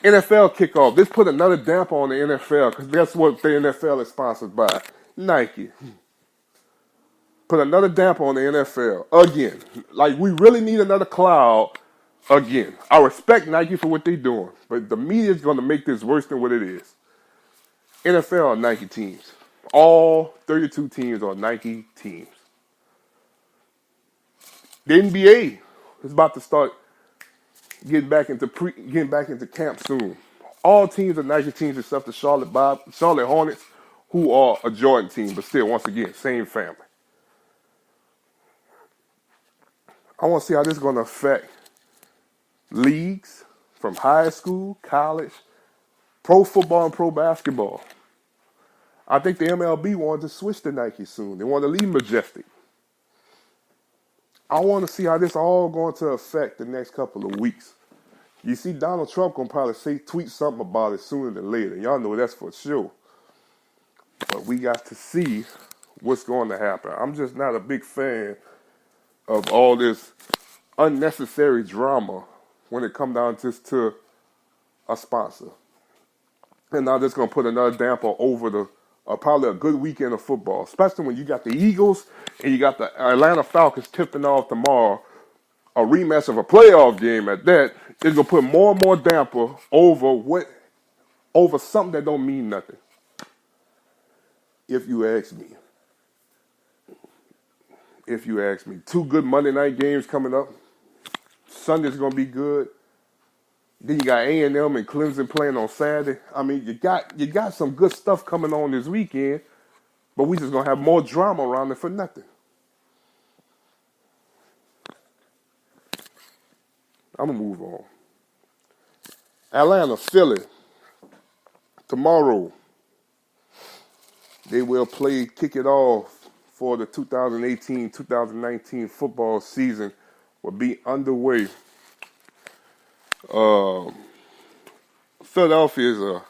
NFL kickoff. This put another damper on the NFL because that's what the NFL is sponsored by. Nike. Put another damper on the NFL again. Like, we really need another cloud again. I respect Nike for what they're doing, but the media is going to make this worse than what it is. NFL are Nike teams. All 32 teams are Nike teams. The NBA is about to start getting back into camp soon. All teams are Nike teams except the Charlotte Hornets, who are a Jordan team, but still, once again, same family. I want to see how this is going to affect leagues from high school, college, pro football, and pro basketball. I think the MLB wanted to switch to Nike soon. They want to leave Majestic. I want to see how this all going to affect the next couple of weeks. You see, Donald Trump gonna probably tweet something about it sooner than later. Y'all know that's for sure. But we got to see what's going to happen. I'm just not a big fan of all this unnecessary drama when it comes down just to a sponsor. And now that's gonna put another damper over the probably a good weekend of football, especially when you got the Eagles and you got the Atlanta Falcons tipping off tomorrow. A rematch of a playoff game at that is gonna put more and more damper over something that don't mean nothing. If you ask me, two good Monday night games coming up. Sunday's gonna be good. Then you got A&M and Clemson playing on Saturday. I mean, you got some good stuff coming on this weekend, but we just gonna have more drama around it for nothing. I'm gonna move on. Atlanta, Philly. Tomorrow, they will kick it off for the 2018-2019 football season. Will be underway. Philadelphia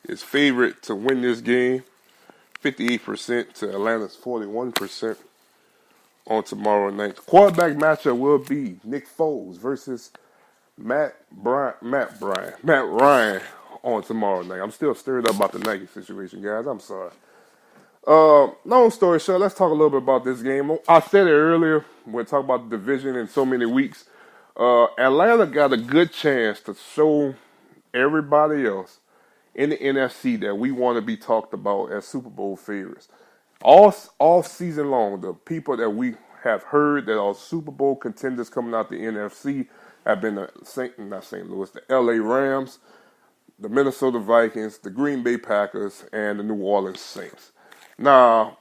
is favorite to win this game, 58% to Atlanta's 41% on tomorrow night. The quarterback matchup will be Nick Foles versus Matt Ryan on tomorrow night. I'm still stirred up about the Nike situation, guys. I'm sorry. Long story short, let's talk a little bit about this game. I said it earlier when talking about the division in so many weeks. Atlanta got a good chance to show everybody else in the NFC that we want to be talked about as Super Bowl favorites. All season long, the people that we have heard that are Super Bowl contenders coming out the NFC have been the LA Rams, the Minnesota Vikings, the Green Bay Packers, and the New Orleans Saints. Now,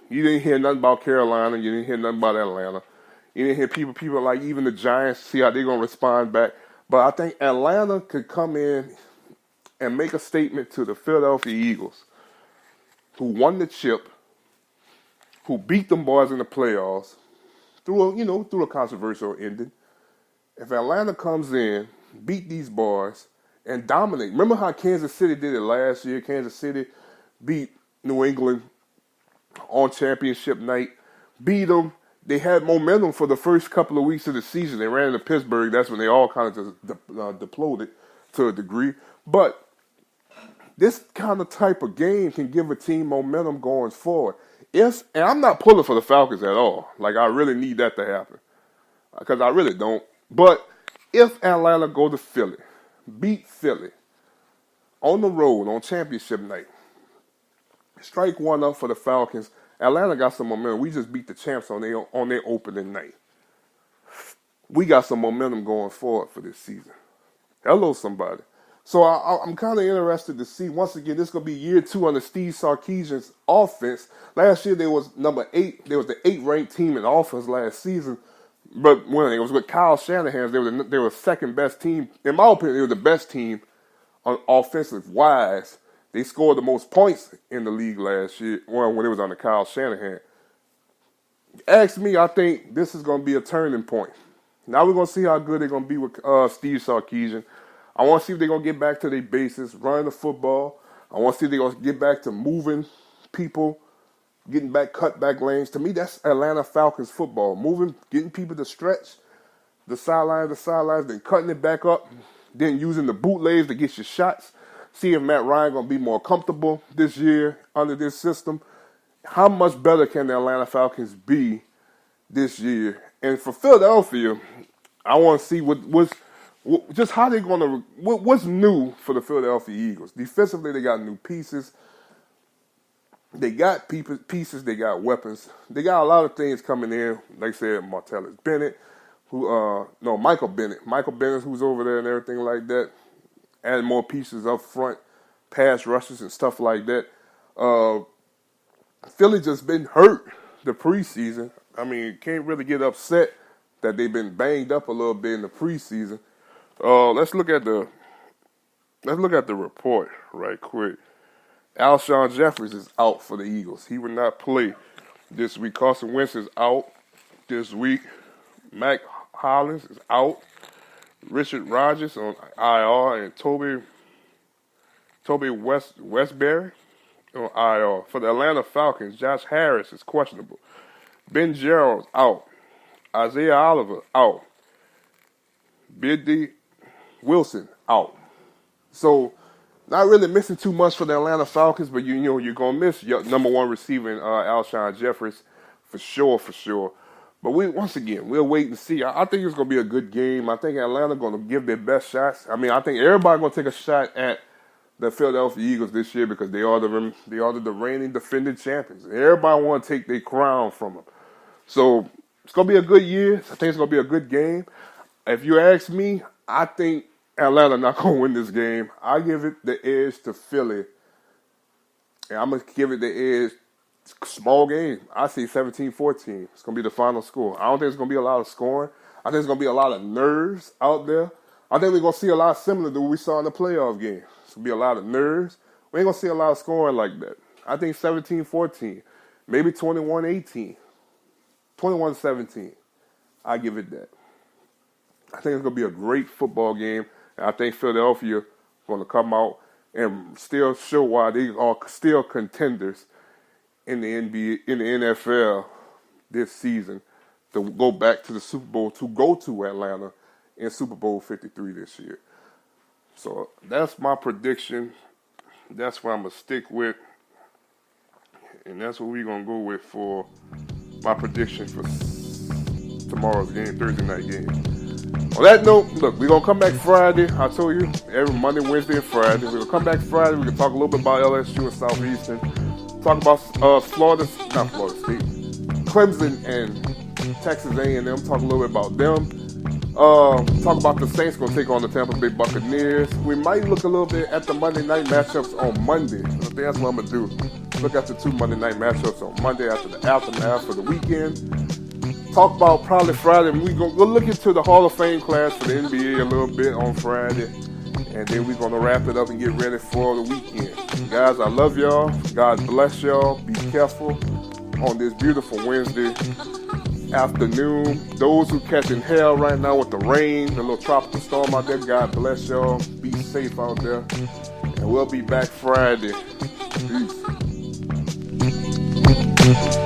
you didn't hear nothing about Carolina. You didn't hear nothing about Atlanta. You didn't hear people like even the Giants, see how they're going to respond back. But I think Atlanta could come in and make a statement to the Philadelphia Eagles, who won the chip, who beat them boys in the playoffs through a controversial ending. If Atlanta comes in, beat these boys, and dominate. Remember how Kansas City did it last year? Kansas City beat New England on championship night, beat them. They had momentum for the first couple of weeks of the season. They ran into Pittsburgh. That's when they all kind of just deploted to a degree. But this kind of type of game can give a team momentum going forward. And I'm not pulling for the Falcons at all. Like, I really need that to happen. Because I really don't. But if Atlanta go to Philly, beat Philly on the road on championship night, strike one up for the Falcons. Atlanta got some momentum. We just beat the champs on their opening night. We got some momentum going forward for this season. Hello, somebody. So I'm kind of interested to see, once again, this is going to be year 2 under Steve Sarkisian's offense. Last year, they was number 8. They was the 8th-ranked team in offense last season. But when it was with Kyle Shanahan, they were second best team. In my opinion, they were the best team on offensive-wise. They scored the most points in the league last year, when it was under Kyle Shanahan. Ask me, I think this is going to be a turning point. Now we're going to see how good they're going to be with Steve Sarkisian. I want to see if they're going to get back to their basics, running the football. I want to see if they're going to get back to moving people, getting back cutback lanes. To me, that's Atlanta Falcons football. Moving, getting people to stretch the sideline to sidelines, then cutting it back up then using the bootlegs to get your shots. See if Matt Ryan going to be more comfortable this year under this system. How much better can the Atlanta Falcons be this year? And for Philadelphia, I want to see just how they're going to, what's new for the Philadelphia Eagles. Defensively, they got new pieces. They got pieces, they got weapons. They got a lot of things coming in. Like I said, Martellus Bennett, Michael Bennett. Michael Bennett, who's over there and everything like that. Adding more pieces up front, pass rushes and stuff like that. Philly just been hurt the preseason. I mean, can't really get upset that they've been banged up a little bit in the preseason. Let's look at the report right quick. Alshon Jeffries is out for the Eagles. He will not play this week. Carson Wentz is out this week. Mac Hollins is out. Richard Rodgers on IR and Toby Westbury on IR. For the Atlanta Falcons, Josh Harris is questionable. Ben Gerald's out. Isaiah Oliver out. Biddy Wilson out. So, not really missing too much for the Atlanta Falcons, but you know you're going to miss your number one receiver, Alshon Jeffries, for sure. But we'll wait and see. I think it's going to be a good game. I think Atlanta going to give their best shots. I mean, I think everybody's going to take a shot at the Philadelphia Eagles this year because they are the reigning defending champions. Everybody want to take their crown from them. So it's going to be a good year. I think it's going to be a good game. If you ask me, I think Atlanta not going to win this game. I give it the edge to Philly. And I'm going to give it the edge. Small game. I say 17-14. It's going to be the final score. I don't think it's going to be a lot of scoring. I think it's going to be a lot of nerves out there. I think we're going to see a lot similar to what we saw in the playoff game. It's going to be a lot of nerves. We ain't going to see a lot of scoring like that. I think 17-14. Maybe 21-18. 21-17. I give it that. I think it's going to be a great football game. And I think Philadelphia is going to come out and still show why they are still contenders in the NBA, in the NFL this season to go back to the Super Bowl, to go to Atlanta in Super Bowl 53 this year. So that's my prediction. That's what I'm going to stick with. And that's what we're going to go with for my prediction for tomorrow's game, Thursday night game. On that note, look, we're going to come back Friday. I told you, every Monday, Wednesday, and Friday. We're going to come back Friday. We're going to talk a little bit about LSU and Southeastern. Talk about Florida State, Clemson and Texas A&M. Talk a little bit about them. Talk about the Saints going to take on the Tampa Bay Buccaneers. We might look a little bit at the Monday night matchups on Monday. I think that's what I'm going to do. Look at the two Monday night matchups on Monday after the aftermath for the weekend. Talk about probably Friday. We'll look into the Hall of Fame class for the NBA a little bit on Friday. And then we're going to wrap it up and get ready for the weekend. Guys, I love y'all. God bless y'all. Be careful on this beautiful Wednesday afternoon. Those who catching hell right now with the rain, the little tropical storm out there, God bless y'all. Be safe out there. And we'll be back Friday. Peace.